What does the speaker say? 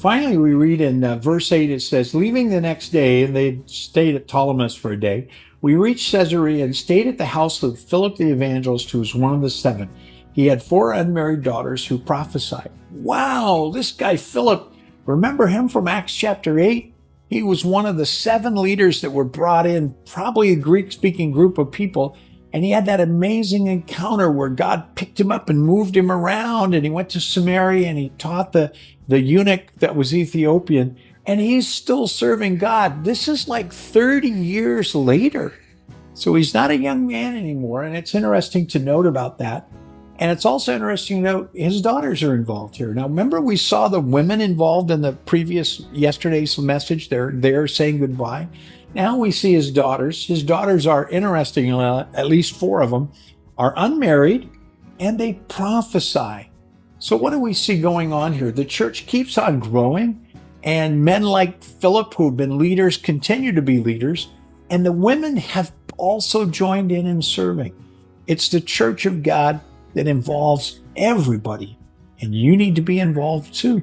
finally, we read in verse 8, it says, leaving the next day, and they stayed at Ptolemais for a day, we reached Caesarea and stayed at the house of Philip the evangelist, who was one of the seven. He had 4 unmarried daughters who prophesied. Wow, this guy Philip, remember him from Acts chapter 8? He was one of the 7 leaders that were brought in, probably a Greek-speaking group of people, and he had that amazing encounter where God picked him up and moved him around, and he went to Samaria and he taught the eunuch that was Ethiopian, and he's still serving God. This is like 30 years later. So he's not a young man anymore, and it's interesting to note about that. And it's also interesting to note his daughters are involved here. Now, remember we saw the women involved in the yesterday's message. They're saying goodbye. Now we see his daughters. His daughters are, interesting, at least 4 of them, are unmarried, and they prophesy. So what do we see going on here? The church keeps on growing, and men like Philip, who have been leaders, continue to be leaders, and the women have also joined in serving. It's the church of God that involves everybody, and you need to be involved too.